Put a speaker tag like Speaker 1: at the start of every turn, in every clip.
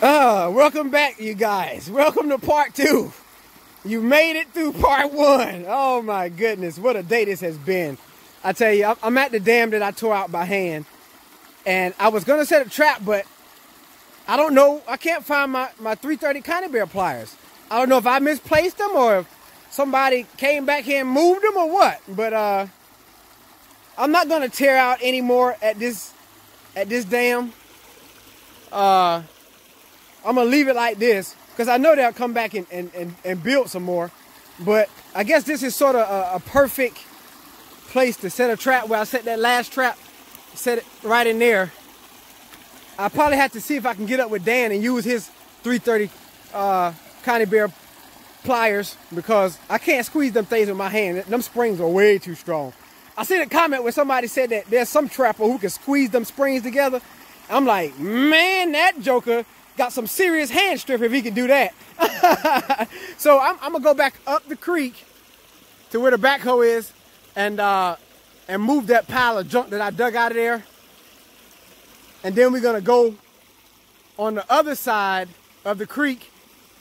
Speaker 1: Welcome back, you guys. Welcome to part 2. You made it through part 1. Oh my goodness, what a day this has been. I tell you, I'm at the dam that I tore out by hand. And I was gonna set a trap, but I don't know. I can't find my 330 conibear pliers. I don't know if I misplaced them or if somebody came back here and moved them or what. But I'm not gonna tear out anymore at this dam. I'm gonna leave it like this because I know they'll come back and build some more. But I guess this is sort of a perfect place to set a trap where I set that last trap, set it right in there. I probably have to see if I can get up with Dan and use his 330 conibear pliers because I can't squeeze them things with my hand. Them springs are way too strong. I seen a comment where somebody said that there's some trapper who can squeeze them springs together. I'm like, man, that joker got some serious hand strength if he can do that. So I'm gonna go back up the creek to where the backhoe is and move that pile of junk that I dug out of there. And then we're gonna go on the other side of the creek,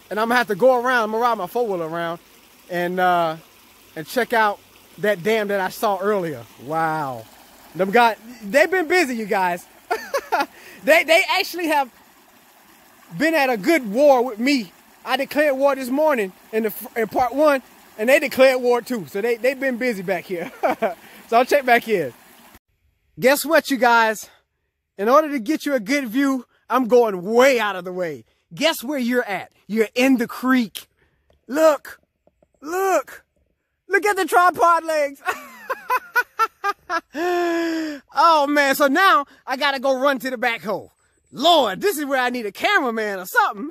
Speaker 1: and I'm gonna have to go around. I'm gonna ride my 4-wheeler around and check out that dam that I saw earlier. Wow, they've been busy, you guys. They actually have been at a good war with me. I declared war this morning in part 1, and they declared war too. So they've been busy back here. So I'll check back in. Guess what, you guys? In order to get you a good view, I'm going way out of the way. Guess where you're at? You're in the creek. Look at the tripod legs. Oh man, so now I gotta go run to the backhoe. Lord, this is where I need a cameraman or something.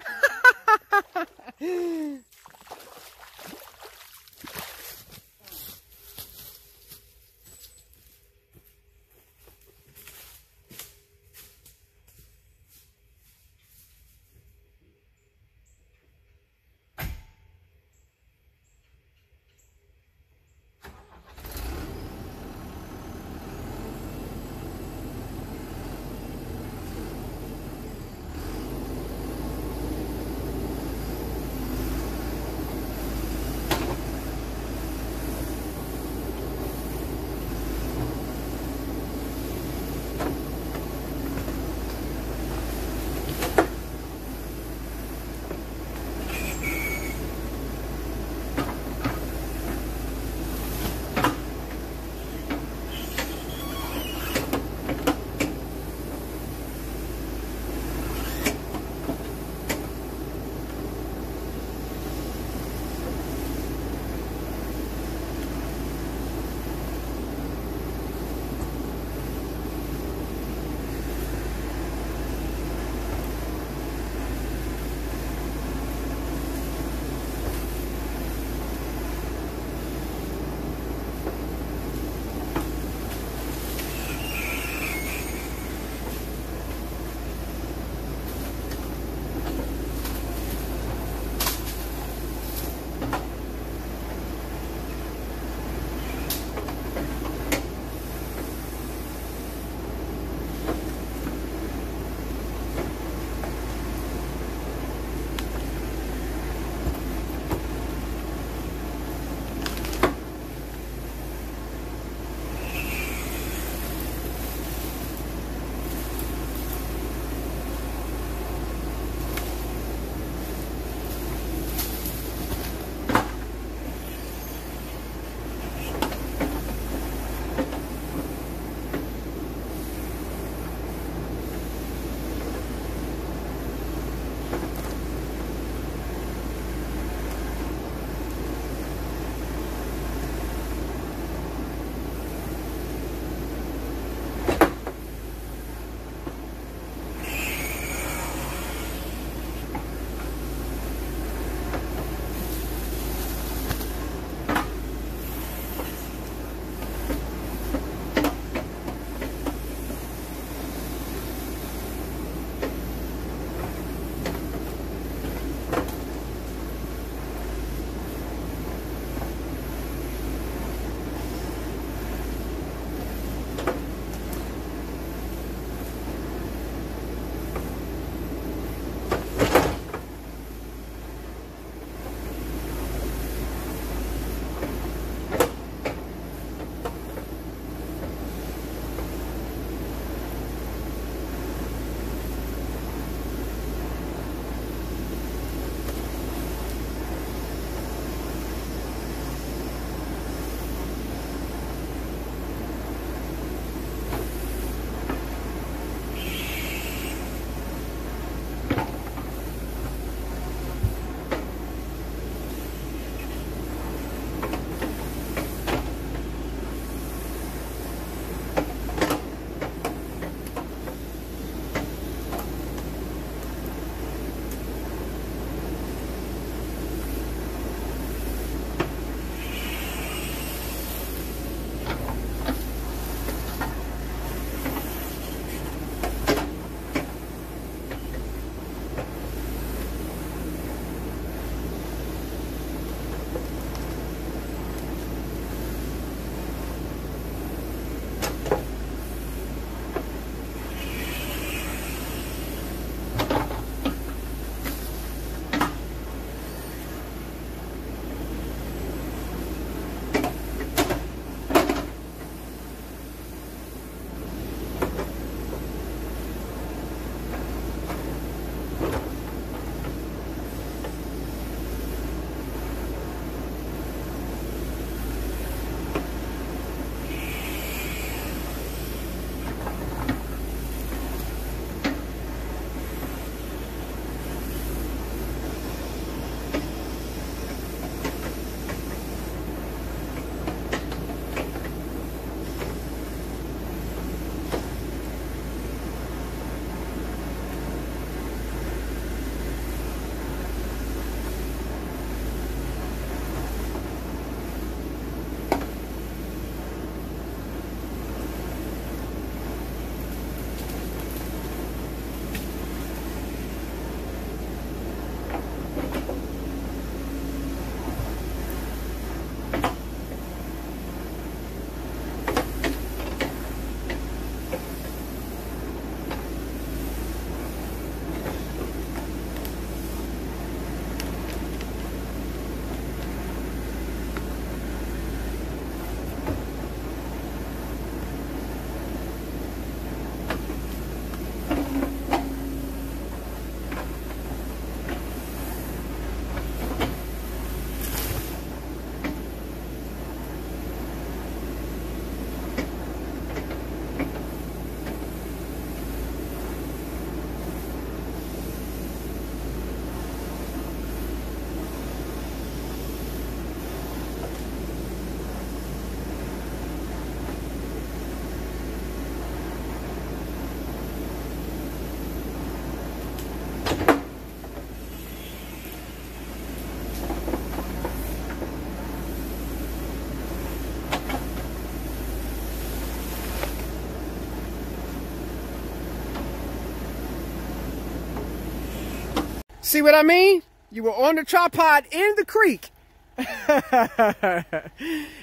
Speaker 1: See what I mean? You were on the tripod in the creek. And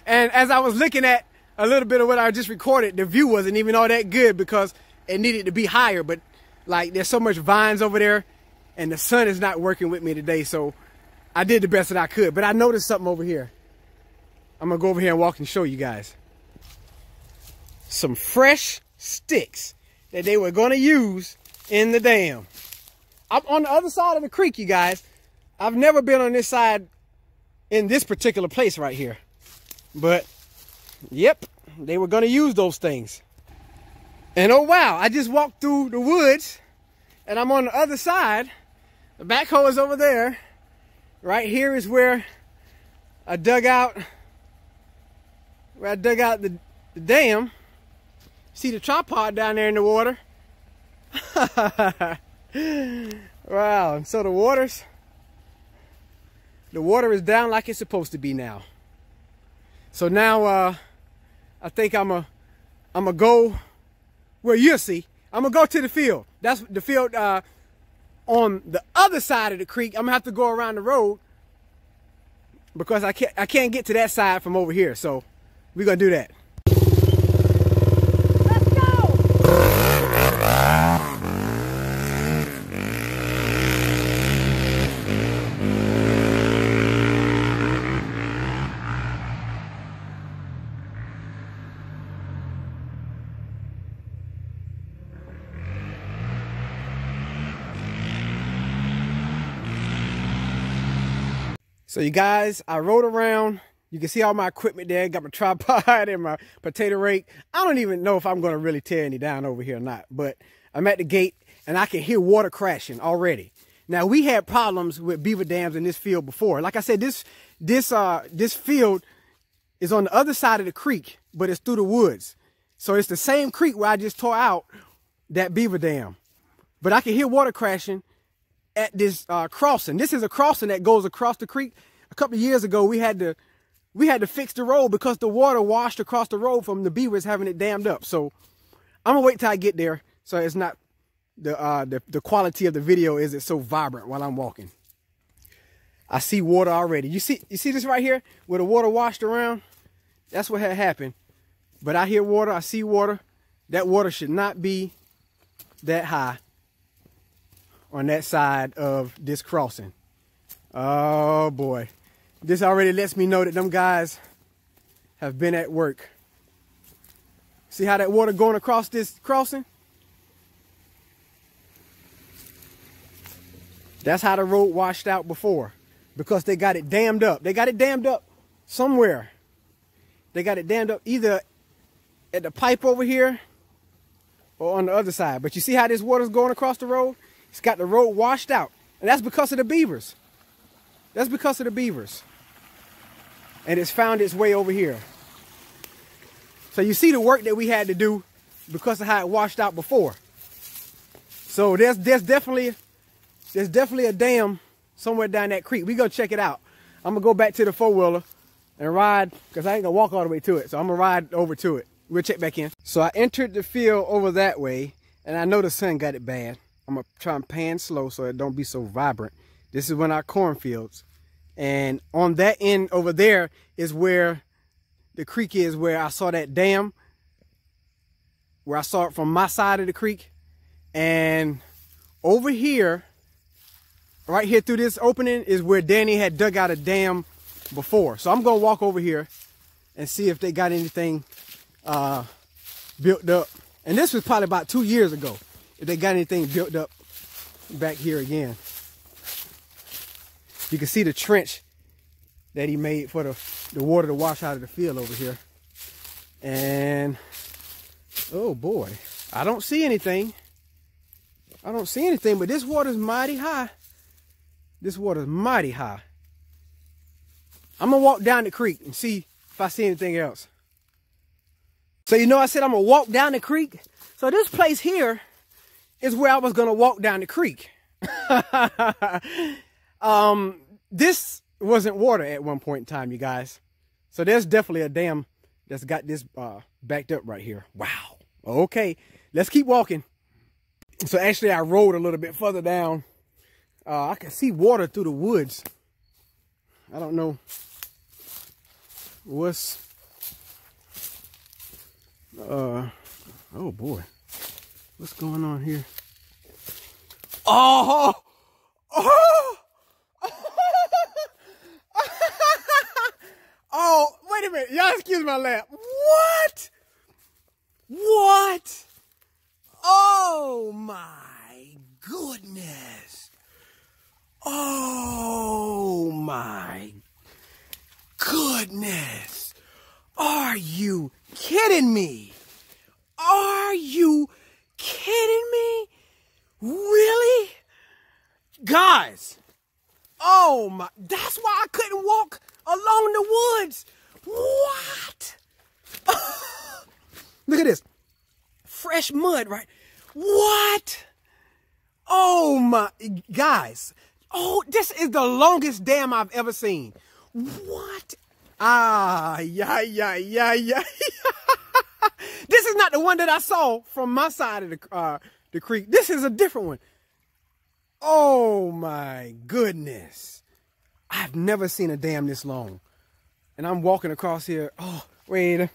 Speaker 1: as I was looking at a little bit of what I just recorded, the view wasn't even all that good because it needed to be higher. But like, there's so much vines over there and the sun is not working with me today. So I did the best that I could. But I noticed something over here. I'm gonna go over here and walk and show you guys. Some fresh sticks that they were gonna use in the dam. I'm on the other side of the creek, you guys. I've never been on this side in this particular place right here. But, yep, they were going to use those things. And oh wow, I just walked through the woods and I'm on the other side. The backhoe is over there. Right here is where I dug out, the dam. See the tripod down there in the water? Wow, and so the water is down like it's supposed to be now. So now I think I'm a go, well, you'll see. I'm gonna go to the field. That's the field on the other side of the creek. I'm gonna have to go around the road because I can't get to that side from over here. So we're gonna do that. So you guys, I rode around. You can see all my equipment there. Got my tripod and my potato rake. I don't even know if I'm going to really tear any down over here or not. But I'm at the gate and I can hear water crashing already. Now, we had problems with beaver dams in this field before. Like I said, this field is on the other side of the creek, but it's through the woods. So it's the same creek where I just tore out that beaver dam. But I can hear water crashing at this crossing. This is a crossing that goes across the creek. A couple of years ago, we had to fix the road because the water washed across the road from the beavers having it dammed up. So I'm gonna wait till I get there so it's not the quality of the video isn't so vibrant while I'm walking. I see water already. You see this right here where the water washed around? That's what had happened. But I hear water, I see water. That water should not be that high on that side of this crossing. Oh boy. This already lets me know that them guys have been at work. See how that water going across this crossing? That's how the road washed out before, because they got it dammed up. They got it dammed up somewhere. They got it dammed up either at the pipe over here or on the other side. But you see how this water's going across the road? It's got the road washed out. And that's because of the beavers. That's because of the beavers. And it's found its way over here. So you see the work that we had to do because of how it washed out before. So there's definitely a dam somewhere down that creek. We go check it out. I'm gonna go back to the four-wheeler and ride, because I ain't gonna walk all the way to it. So I'm gonna ride over to it. We'll check back in. So I entered the field over that way, and I know the sun got it bad. I'm gonna try and pan slow so it don't be so vibrant. This is one of our cornfields. And on that end over there is where the creek is, where I saw that dam, where I saw it from my side of the creek. And over here, right here through this opening, is where Danny had dug out a dam before. So I'm gonna walk over here and see if they got anything built up. And this was probably about 2 years ago, if they got anything built up back here again. You can see the trench that he made for the water to wash out of the field over here. And, oh boy, I don't see anything. I don't see anything, but this water's mighty high. This water's mighty high. I'm gonna walk down the creek and see if I see anything else. So you know I said I'm gonna walk down the creek? So this place here is where I was gonna walk down the creek. This wasn't water at one point in time, you guys. So there's definitely a dam that's got this backed up right here. Wow. Okay, let's keep walking. So actually I rode a little bit further down I can see water through the woods. I don't know what's, oh boy, what's going on here? Oh, oh, oh, wait a minute. Y'all excuse my laugh. What? What? Oh my goodness. Oh my goodness. Are you kidding me? Are you kidding me? Really? Guys. Oh my, that's why I couldn't walk along the woods. What? Look at this. Fresh mud, right? What? Oh my, guys. Oh, this is the longest dam I've ever seen. What? Ah, yeah. This is not the one that I saw from my side of the creek. This is a different one. Oh my goodness. I've never seen a dam this long. And I'm walking across here. Oh, wait.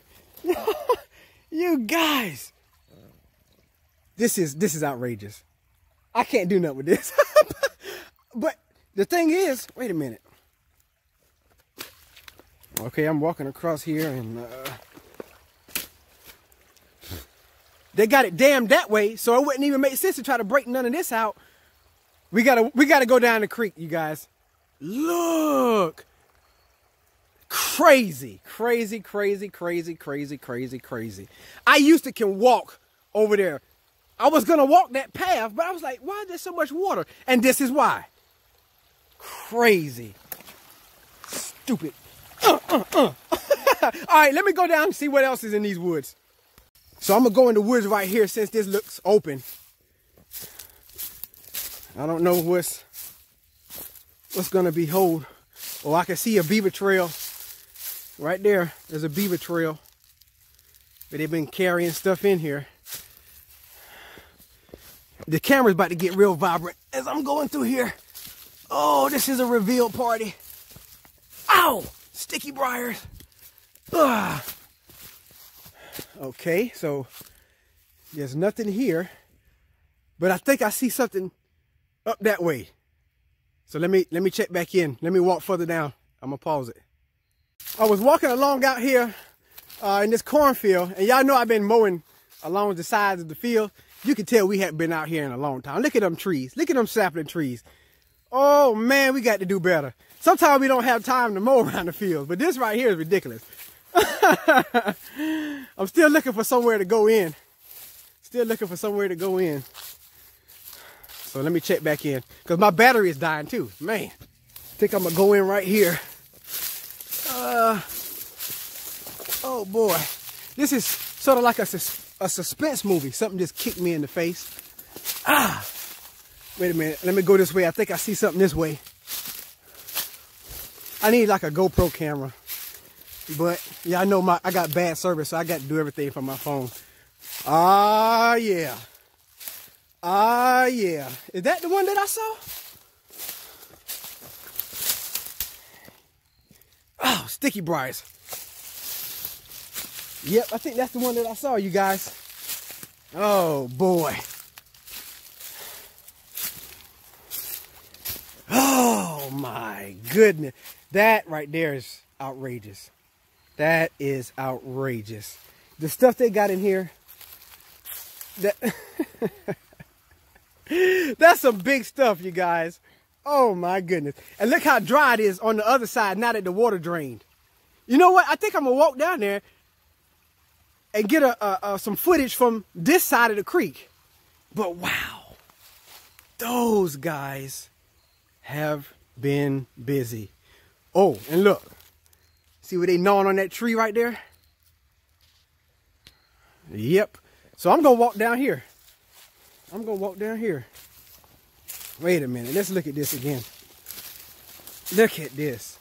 Speaker 1: You guys. This is outrageous. I can't do nothing with this. But the thing is, wait a minute. Okay, I'm walking across here and they got it dammed that way, so it wouldn't even make sense to try to break none of this out. We gotta go down the creek, you guys. Look. Crazy. I used to can walk over there. I was gonna walk that path, but I was like, why is there so much water? And this is why. Crazy. Stupid. All right, let me go down and see what else is in these woods. So I'm gonna go in the woods right here since this looks open. I don't know what's gonna be hold. Oh, I can see a beaver trail right there. There's a beaver trail, but they've been carrying stuff in here. The camera's about to get real vibrant as I'm going through here. Oh, this is a reveal party. Ow! Sticky briars. Ugh. Okay, so there's nothing here, but I think I see something up that way. So let me check back in. Let me walk further down. I'm gonna pause it. I was walking along out here in this cornfield, and y'all know I've been mowing along the sides of the field. You can tell we haven't been out here in a long time. Look at them trees. Look at them sapling trees. Oh man, we got to do better. Sometimes we don't have time to mow around the field, but this right here is ridiculous. I'm still looking for somewhere to go in. So let me check back in, because my battery is dying too. Man, I think I'm gonna go in right here. Oh boy, this is sort of like a suspense movie. Something just kicked me in the face. Wait a minute, let me go this way. I think I see something this way. I need like a GoPro camera, but yeah, I know I got bad service, so I got to do everything from my phone. Ah yeah. Is that the one that I saw? Oh, sticky briars. Yep, I think that's the one that I saw, you guys. Oh boy. Oh my goodness. That right there is outrageous. That is outrageous. The stuff they got in here, that's some big stuff, you guys. Oh my goodness. And look how dry it is on the other side now that the water drained. You know what? I think I'm gonna walk down there and get some footage from this side of the creek. But wow, those guys have been busy. Oh, and look, see where they gnawing on that tree right there? Yep. So I'm gonna walk down here. Wait a minute, let's look at this again. Look at this.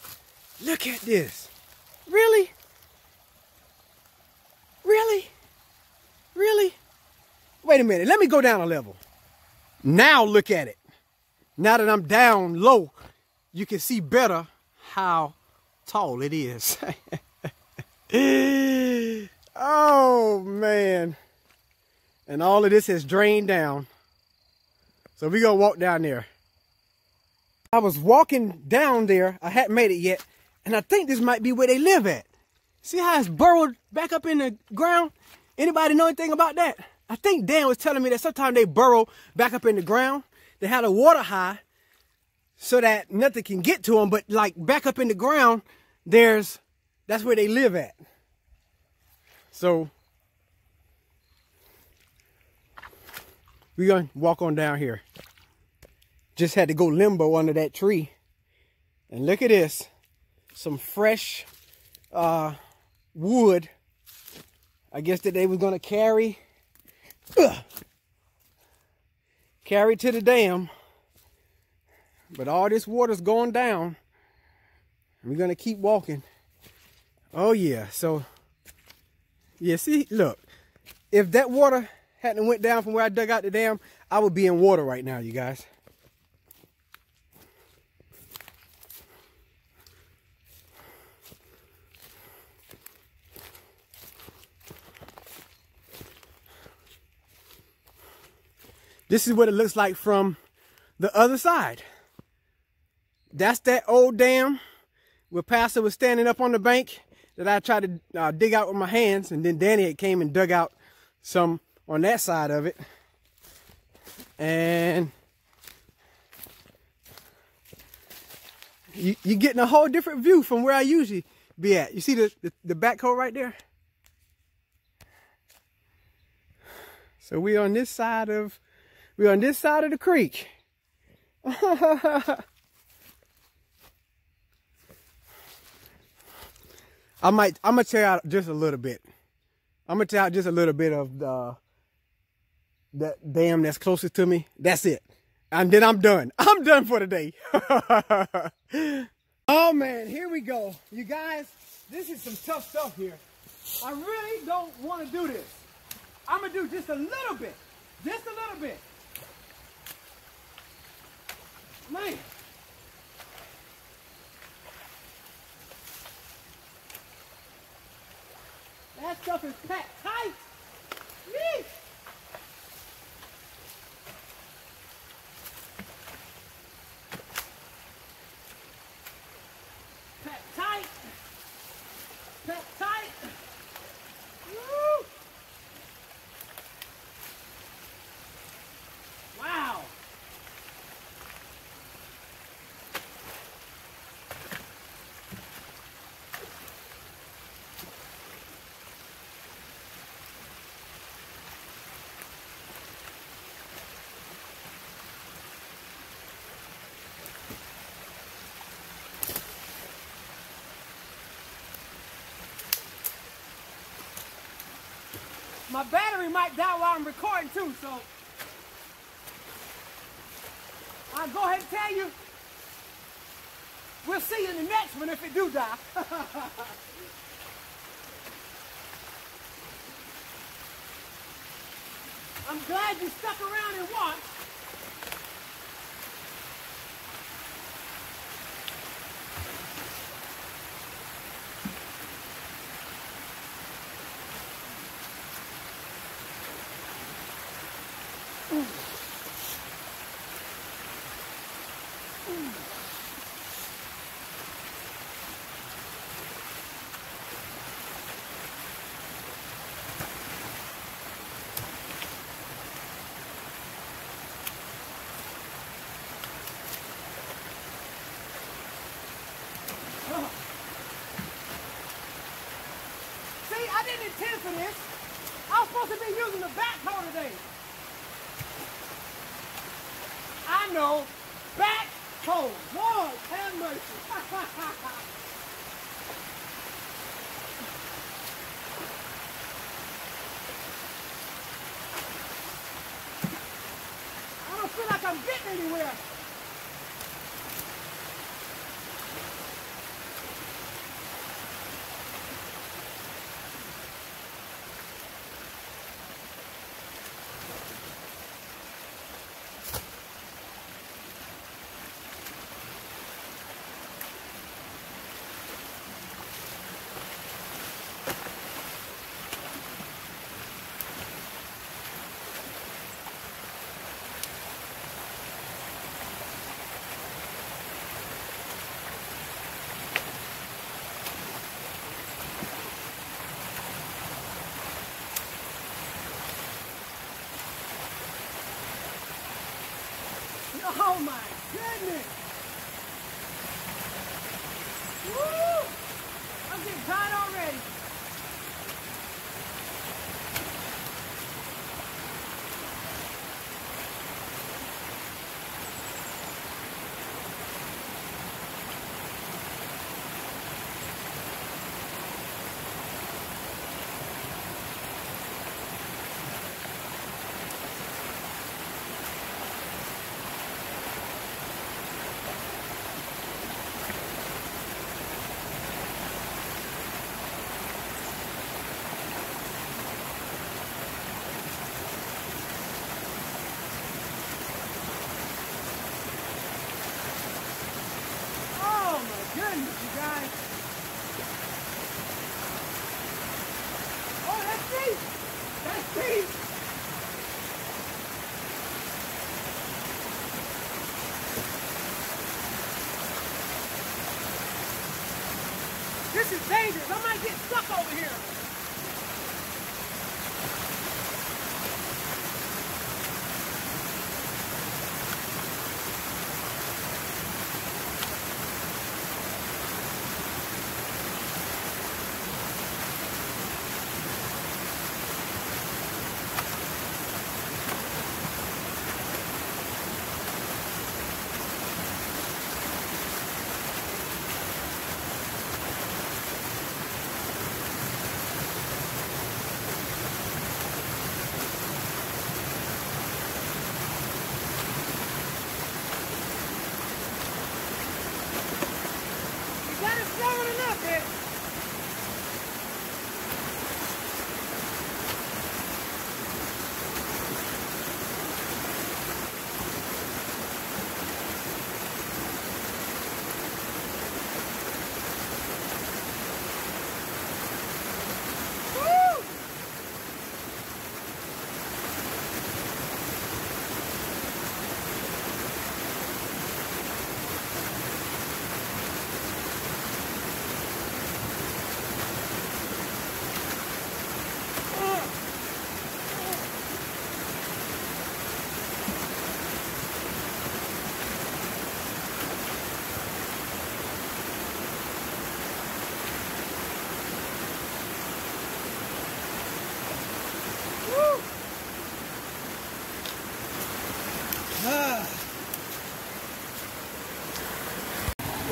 Speaker 1: Really? Wait a minute, let me go down a level. Now look at it. now that I'm down low, you can see better how tall it is. Oh man. And all of this has drained down. So we're gonna walk down there. I was walking down there, I hadn't made it yet, and I think this might be where they live at. See how it's burrowed back up in the ground? Anybody know anything about that? I think Dan was telling me that sometimes they burrow back up in the ground. They have the water high so that nothing can get to them, but like back up in the ground, that's where they live at. So we're gonna walk on down here. Just had to go limbo under that tree. And look at this. Some fresh wood. I guess that they was gonna carry to the dam. But all this water's going down. We're gonna keep walking. Oh yeah, so yeah, see, look. If that water hadn't went down from where I dug out the dam, I would be in water right now, you guys. This is what it looks like from the other side. That's that old dam where Pastor was standing up on the bank that I tried to dig out with my hands, and then Danny had came and dug out some on that side of it. And you're getting a whole different view from where I usually be at. You see the backhoe right there? So we're on this side of the creek. I'm gonna tell you out just a little bit. I'm gonna tell you out just a little bit of that dam that's closest to me. That's it. And then I'm done. I'm done for the day. Oh man, here we go. You guys, this is some tough stuff here. I really don't want to do this. I'm gonna do just a little bit. Just a little bit. Man. That stuff is packed tight. Yeesh. Packed tight. Packed tight. Woo. Wow. My battery might die while I'm recording too, so I'll go ahead and tell you, we'll see you in the next one if it do die. I'm glad you stuck around and watched. I didn't intend for this. I was supposed to be using the backhoe today. I know. Backhoe. Lord, have mercy. I don't feel like I'm getting anywhere. Oh my goodness! Woo! I'm getting tired already. Goodness, you guys. Oh, that's deep. That's deep. This is dangerous. I might get stuck over here.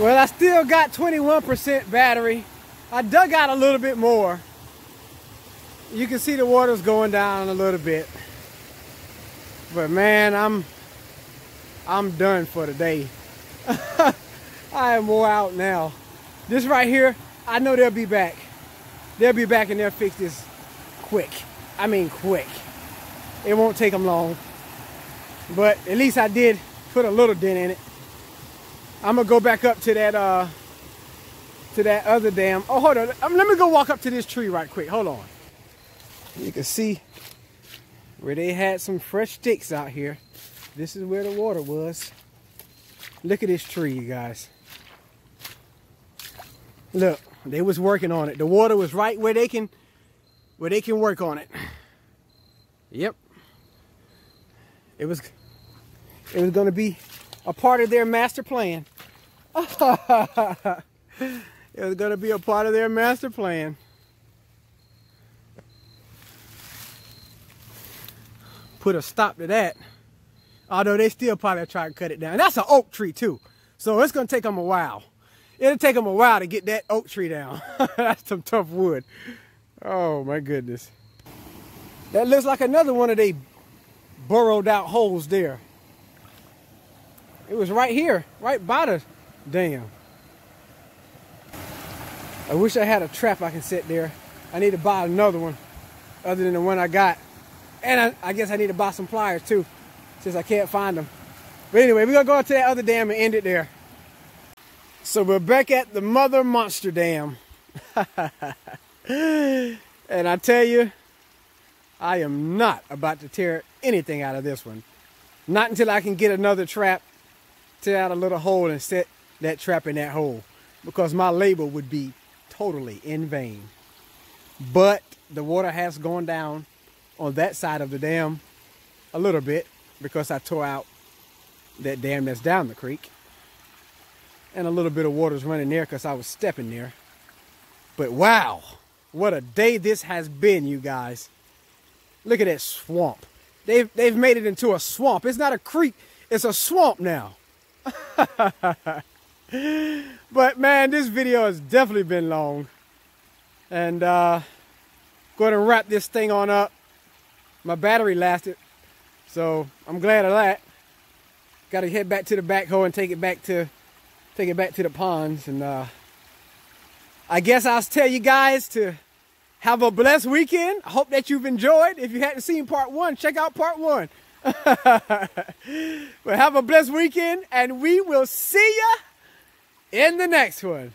Speaker 1: Well, I still got 21% battery. I dug out a little bit more. You can see the water's going down a little bit. But man, I'm done for the day. I am wore out now. This right here, I know they'll be back. They'll be back and they'll fix this quick. I mean quick. It won't take them long. But at least I did put a little dent in it. I'm gonna go back up to that other dam. Oh, hold on. Let me go walk up to this tree right quick. Hold on. You can see where they had some fresh sticks out here. This is where the water was. Look at this tree, you guys. Look, they was working on it. The water was right where they can work on it. Yep. It was gonna be a part of their master plan. It was gonna be a part of their master plan. Put a stop to that. Although they still probably try to cut it down. And that's an oak tree too. So it's gonna take them a while. It'll take them a while to get that oak tree down. That's some tough wood. Oh my goodness. That looks like another one of they burrowed out holes there. It was right here, right by the dam. I wish I had a trap I can set there. I need to buy another one other than the one I got. And I guess I need to buy some pliers too, since I can't find them. But anyway, we're gonna go out to that other dam and end it there. So we're back at the Mother Monster Dam. And I tell you, I am not about to tear anything out of this one. Not until I can get another trap, tear out a little hole and set that trap in that hole. Because my labor would be totally in vain. But the water has gone down on that side of the dam a little bit because I tore out that dam that's down the creek. And a little bit of water's running there because I was stepping there. But wow, what a day this has been, you guys. Look at that swamp. They've made it into a swamp. It's not a creek, it's a swamp now. But man, this video has definitely been long. And going to wrap this thing on up. My battery lasted, so I'm glad of that. Got to head back to the backhoe and take it back to the ponds. And I guess I'll tell you guys to have a blessed weekend. I hope that you've enjoyed. If you hadn't seen part 1, check out part 1. But have a blessed weekend, and we will see ya in the next one.